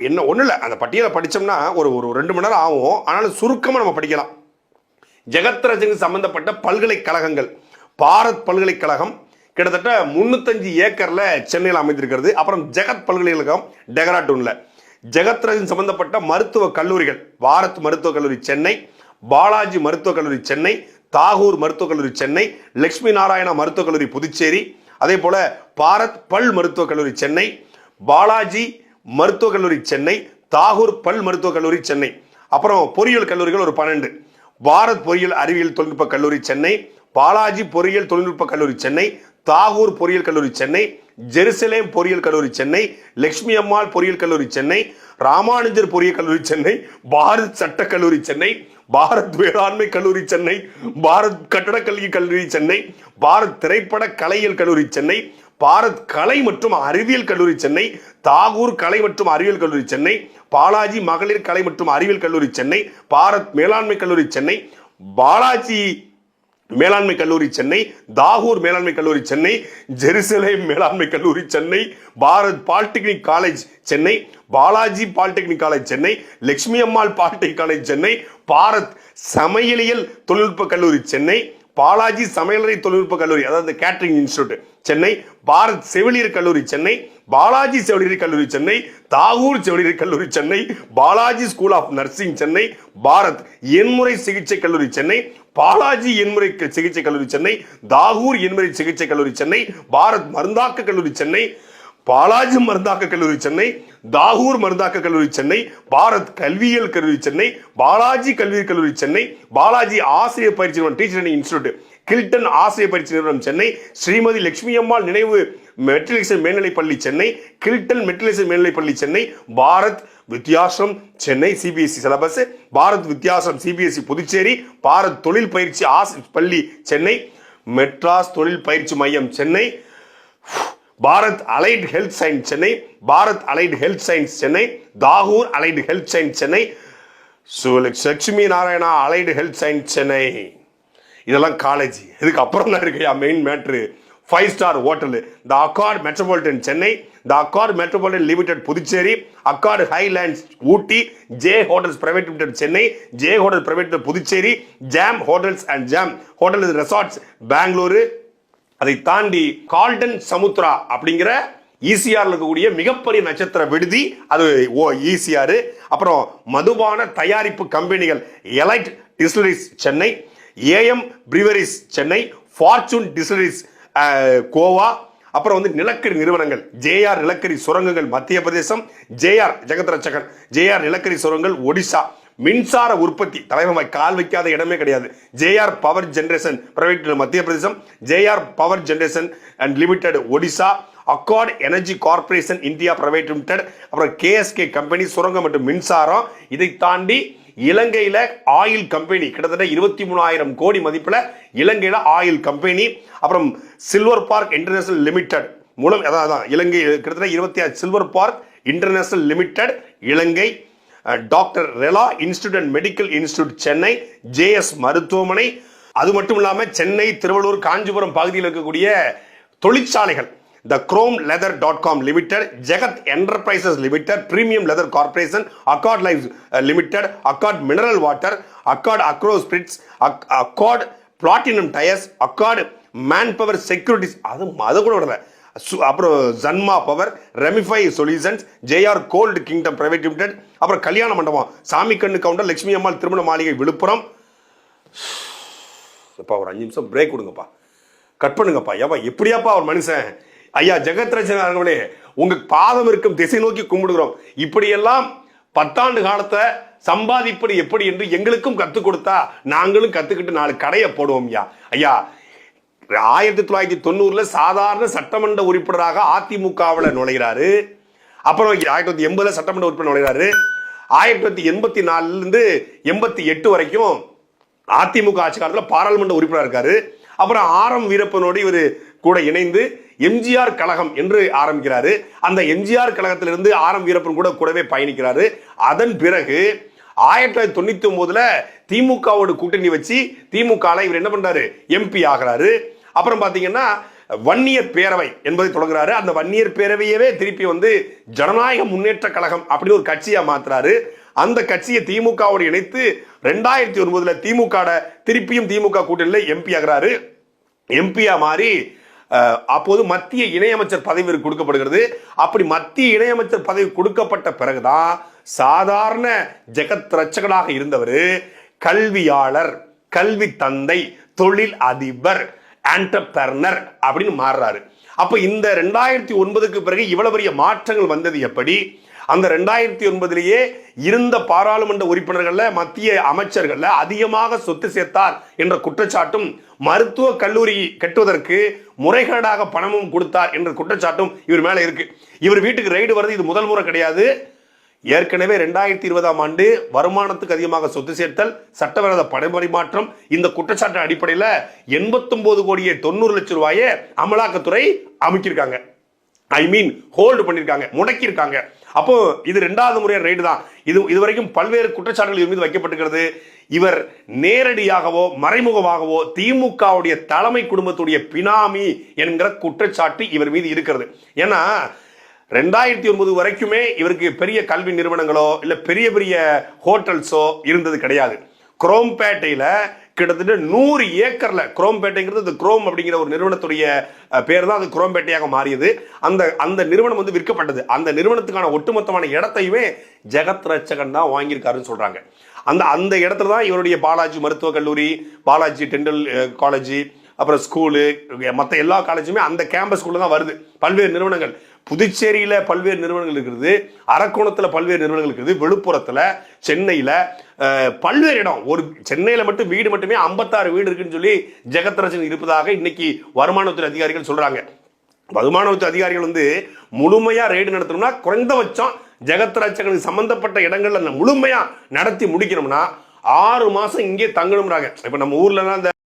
என்ன ஒன்றும் இல்லை, அந்த பட்டியலை படித்தோம்னா ஒரு ஒரு 2 மணி நேரம் ஆகும். ஆனாலும் சுருக்கமாக நம்ம படிக்கலாம். ஜெகத்ராஜனுக்கு சம்பந்தப்பட்ட பல்கலைக்கழகங்கள், பாரத் பல்கலைக்கழகம் கிட்டத்தட்ட 305 ஏக்கர்ல சென்னையில் அமைந்திருக்கிறது. அப்புறம் ஜெகத் பல்கலைக்கழகம் டெஹ்ராடூன்ல. ஜெகத்ராஜன் சம்பந்தப்பட்ட மருத்துவ கல்லூரிகள், பாரத் மருத்துவக் கல்லூரி சென்னை, பாலாஜி மருத்துவக் கல்லூரி சென்னை, தாகூர் மருத்துவக் கல்லூரி சென்னை, லட்சுமி நாராயணா மருத்துவக் கல்லூரி புதுச்சேரி, அதே போல பாரத் பல் மருத்துவக் கல்லூரி சென்னை, பாலாஜி மருத்துவக் கல்லூரி சென்னை, தாகூர் பல் மருத்துவக் கல்லூரி சென்னை. அப்புறம் பொறியியல் கல்லூரிகள் ஒரு 12. பாரத் பொறியியல் அறிவியல் தொழில்நுட்ப கல்லூரி சென்னை, பாலாஜி பொறியியல் தொழில்நுட்ப கல்லூரி சென்னை, தாகூர் பொறியியல் கல்லூரி சென்னை, ஜெருசலேம் பொறியியல் கல்லூரி சென்னை, லட்சுமி அம்மாள் பொறியியல் கல்லூரி சென்னை, ராமானுஜர் பொறியியல் கல்லூரி சென்னை, பாரத் சட்ட கல்லூரி சென்னை, பாரத் வேளாண்மை கல்லூரி சென்னை, பாரத் கட்டடக்கல்வி கல்லூரி சென்னை, பாரத் திரைப்பட கலையியல் கல்லூரி சென்னை, பாரத் கலை மற்றும் அறிவியல் கல்லூரி சென்னை, தாகூர் கலை மற்றும் அறிவியல் கல்லூரி சென்னை, பாலாஜி மகளிர் கலை மற்றும் அறிவியல் கல்லூரி சென்னை, பாரத் மேலாண்மை கல்லூரி சென்னை, பாலாஜி மேலாண்மை கல்லூரி சென்னை, தாகூர் மேலாண்மை கல்லூரி சென்னை, ஜெருசலேம் மேலாண்மை கல்லூரி Chennai, Bharat polytechnic college Chennai, Balaji polytechnic college Chennai, Lakshmi Ammal polytechnic college Chennai, Bharat சமையலியல் தொழில்நுட்ப கல்லூரி சென்னை, பாலாஜி சமையலறை தொழில்நுட்ப கல்லூரி அதாவது கேட்டரிங் இன்ஸ்டியூட் சென்னை, பாரத் செவிலியர் கல்லூரி சென்னை, பாலாஜி செவிலியர் கல்லூரி சென்னை, தாகூர் செவிலியர் கல்லூரி Chennai, Balaji school of nursing Chennai, Bharat எண்முறை சிகிச்சை கல்லூரி சென்னை, பாலாஜி எண்முறை சிகிச்சை கல்லூரி சென்னை, தாகூர் எண்முறை சிகிச்சை கல்லூரி சென்னை, பாரத் மருந்தாக்க கல்லூரி சென்னை, பாலாஜி மருந்தாக்க கல்லூரி சென்னை, தாகூர் மருந்தாக்க கல்லூரி சென்னை, பாரத் கல்வியியல் கல்லூரி சென்னை, பாலாஜி கல்வியியல் கல்லூரி சென்னை, பாலாஜி ஆசிரியர் பயிற்சி நிறுவனம் டீச்சர் ட்ரைனிங் இன்ஸ்டிடியூட், கில்டன் ஆசிரியர் பயிற்சி நிறுவனம் சென்னை, ஸ்ரீமதி லட்சுமி அம்மாள் நினைவு மெட்ரிகுலேஷன் மேல்நிலைப்பள்ளி சென்னை, கில்டன் மெட்ரிகுலேஷன் மேல்நிலைப்பள்ளி Chennai, Bharat Vidyashram Chennai CBSE syllabus, Bharat Vidyashram CBSE Puducherry, Bharat தொழில் பயிற்சி பள்ளி சென்னை, மெட்ராஸ் தொழில் பயிற்சி மையம் Chennai, Bharat allied health science Chennai, Bharat allied health science Chennai, Tagore allied health science Chennai, Lakshmi Narayana allied health science Chennai. இதெல்லாம் காலேஜ். இதுக்கு அப்புறம் தான் இருக்கையா மெயின் மேட்ரு. 5 star hotel, the Accord Metropolitan Chennai, the Accord Metropolitan limited Puducherry, Accord Highlands Ooty, J hotels private limited Chennai, J hotel private Puducherry, jam hotels and jam hotel resorts Bengaluru. அதை தாண்டி Galton Samudra அப்படிங்கிற ஈசிஆர்ல இருக்கக்கூடிய மிகப்பெரிய நட்சத்திர விடுதி, அது ஈசிஆர். அப்புறம் மதுபான தயாரிப்பு கம்பெனிகள், Elite distilleries Chennai, AM breweries Chennai, Fortune distilleries Goa. அப்புறம் வந்து நிலக்கரி நிறுவனங்கள், ஜேஆர் நிலக்கரி சுரங்கங்கள் மத்திய பிரதேசம், ஜேஆர் ஜெகத்ரட்சகன் ஜேஆர் நிலக்கரி சுரங்கங்கள் ஒடிசா. மின்சார உற்பத்தி தலைமை கால் வைக்காத இடமே கிடையாது. ஜேஆர் பவர் ஜெனரேஷன் பிரைவேட் மத்திய பிரதேசம், JR power generation and limited Odisha, accord energy corporation India private limited, அப்புறம் கேஎஸ்கே கம்பெனி சுரங்கம் மற்றும் மின்சாரம். இதை தாண்டி இலங்கையில ஆயில் கம்பெனி கிட்டத்தட்ட 23,000 கோடி மதிப்புல இலங்கையில ஆயில் கம்பெனி. அப்புறம் சில்வர் பார்க் இன்டர்நேஷனல் லிமிடெட் மூலம் அதான் இலங்கை கிட்டத்தட்ட 26 silver park international limited Ilangai, doctor Rela institute and medical institute Chennai, JS மருத்துவமனை. அது மட்டும் இல்லாம சென்னை, திருவள்ளூர், காஞ்சிபுரம் பகுதியில் இருக்கக்கூடிய தொழிற்சாலைகள், the Chrome Leather .com limited, Jagat enterprises limited, premium leather corporation, Accord Life limited, Accord mineral water, Accord agro spirits, Accord platinum tyres, Accord man power securities, அது கூட விடல. அப்புறம் ஜன்மா பவர், ரெமிஃபை solutions, JR gold kingdom private limited. அப்புறம் கல்யாண மண்டபம், சாமி கண்ணு கவுண்டர், லட்சுமி அம்மாள் திருமண மாளிகை விழுப்புரம். ஒரு 5 நிமிஷம் பிரேக் கொடுங்கப்பா, கட் பண்ணுங்கப்பா. ஏப்பா எப்படியாப்பா ஒரு மனுஷன். ஐயா ஜெகத்ரட்சகன் அவர்களே, உங்க பாதம் இருக்கும் திசை நோக்கி கும்பிடுகிறோம். இப்படியெல்லாம் 10 ஆண்டு காலத்தை சம்பாதிப்பது எப்படி என்று எங்களுக்கும் கற்றுக் கொடுத்தா நாங்களும் கத்துக்கிட்டு 4 கடையை போடுவோம். ஐயா 1990 சாதாரண சட்டமன்ற உறுப்பினராக அதிமுகவில் நுழைகிறாரு. அப்புறம் 1980 சட்டமன்ற உறுப்பினர் நுழைகிறாரு. 1984 88 வரைக்கும் அதிமுக ஆட்சி காலத்தில் பாராளுமன்ற உறுப்பினர் இருக்காரு. அப்புறம் ஆர்.எம். வீரப்பனோடு இவர் கூட இணைந்து எம்ஜிஆர் கழகம் என்று ஆரம்பிக்கிறாரு. அந்த எம்ஜிஆர் கழகத்திலிருந்து ஆர்.எம். வீரப்பன் கூடவே பயணிக்கிறாரு. அதன் பிறகு 1999 திமுகவோடு கூட்டணி வச்சு திமுக இவர் என்ன பண்றாரு, எம்பி ஆகிறாரு. அப்புறம் பாத்தீங்கன்னா வன்னியர் பேரவை என்பதை தொடங்குறாரு. அந்த வன்னியர் பேரவையவே திருப்பி வந்து ஜனநாயக முன்னேற்ற கழகம் அப்படின்னு ஒரு கட்சியா மாத்துறாரு. அந்த கட்சியை திமுகவோடு இணைத்து 2009 திமுக திருப்பியும் திமுக கூட்டணியில் எம்பி ஆகிறாரு. எம்பியா மாறி அப்போது மத்திய இணையமைச்சர் பதவி கொடுக்கப்படுகிறது. அப்படி மத்திய இணையமைச்சர் பதவி கொடுக்கப்பட்ட பிறகுதான் சாதாரண ஜெகத் ரட்சகனாக இருந்தவர் கல்வியாளர், கல்வி தந்தை, தொழில் அதிபர், ஆண்டர்பிரனர் அப்படின்னு மாறுறாரு. அப்ப இந்த 2009க்கு பிறகு இவ்வளவு பெரிய மாற்றங்கள் வந்தது எப்படி? அந்த 2009 இருந்த பாராளுமன்ற உறுப்பினர்கள்ல மத்திய அமைச்சர்கள்ல அதிகமாக சொத்து சேர்த்தார் என்ற குற்றச்சாட்டும், மருத்துவ கல்லூரி கட்டுவதற்கு முறைகேடாக பணமும் கொடுத்தார் என்ற குற்றச்சாட்டும் இவர் மேல இருக்கு. இவர் வீட்டுக்கு ரைடு வருது இது முதல் முறை கிடையாது. ஏற்கனவே 2020 வருமானத்துக்கு அதிகமாக சொத்து சேர்த்தல், சட்டவிரோத பணப்பரிமாற்றம், இந்த குற்றச்சாட்டு அடிப்படையில் 89 கோடியே 90 லட்சம் ரூபாயை அமலாக்கத்துறை அமைக்கிருக்காங்க. ஹோல்டு பண்ணிருக்காங்க, முடக்கியிருக்காங்க. அப்போ இது 2வது முறை ரைடு தான். இதுவரைக்கும் பல்வேறு குற்றச்சாட்டுகள் இவர் மீது வைக்கப்பட்டிருக்கிறது. இவர் நேரடியாகவோ மறைமுகமாகவோ திமுகவுடைய தலைமை குடும்பத்துடைய பினாமி என்கிற குற்றச்சாட்டு இவர் மீது இருக்கிறது. ஏன்னா 2009 வரைக்குமே இவருக்கு பெரிய கல்வி நிறுவனங்களோ இல்ல பெரிய பெரிய ஹோட்டல்ஸோ இருந்தது கிடையாது. குரோம்பேட்டையில கிட்டத்தட்ட 100 ஏக்கர்ல, குரோம்பேட்டைங்கிறது குரோம் அப்படிங்கிற ஒரு நிறுவனத்துடைய பேர் தான் அது குரோம்பேட்டையாக மாறியது. அந்த நிறுவனம் வந்து விற்கப்பட்டது. அந்த நிறுவனத்துக்கான ஒட்டுமொத்தமான இடத்தையுமே ஜெகத் ரட்சகன் தான் வாங்கியிருக்காருன்னு சொல்றாங்க. அந்த இடத்துல தான் இவருடைய பாலாஜி மருத்துவக் கல்லூரி, பாலாஜி டெண்டல் காலேஜ், அப்புறம் ஸ்கூலு, மற்ற எல்லா காலேஜுமே அந்த கேம்பஸ்குள்ள தான் வருது. பல்வேறு நிறுவனங்கள் புதுச்சேரியில பல்வேறு நிறுவனங்கள் இருக்கிறது, அரக்கோணத்துல பல்வேறு நிறுவனங்கள் இருக்குது, விழுப்புரத்துல, சென்னையில பல்வேறு இடம். ஒரு சென்னையில மட்டும் வீடு மட்டுமே 56 வீடு இருக்குன்னு சொல்லி ஜெகத் ரட்சகன் இருப்பதாக இன்னைக்கு வருமானத்துறை அதிகாரிகள் சொல்றாங்க. வருமானத்துறை அதிகாரிகள் வந்து முழுமையா ரெய்டு நடத்தணும்னா குறைந்தபட்சம் ஜெகத் ரட்சகனுக்கு சம்பந்தப்பட்ட இடங்கள்ல முழுமையா நடத்தி முடிக்கணும்னா 6 மாசம் இங்கே தங்கணும்ன்றாங்க. இப்ப நம்ம ஊர்ல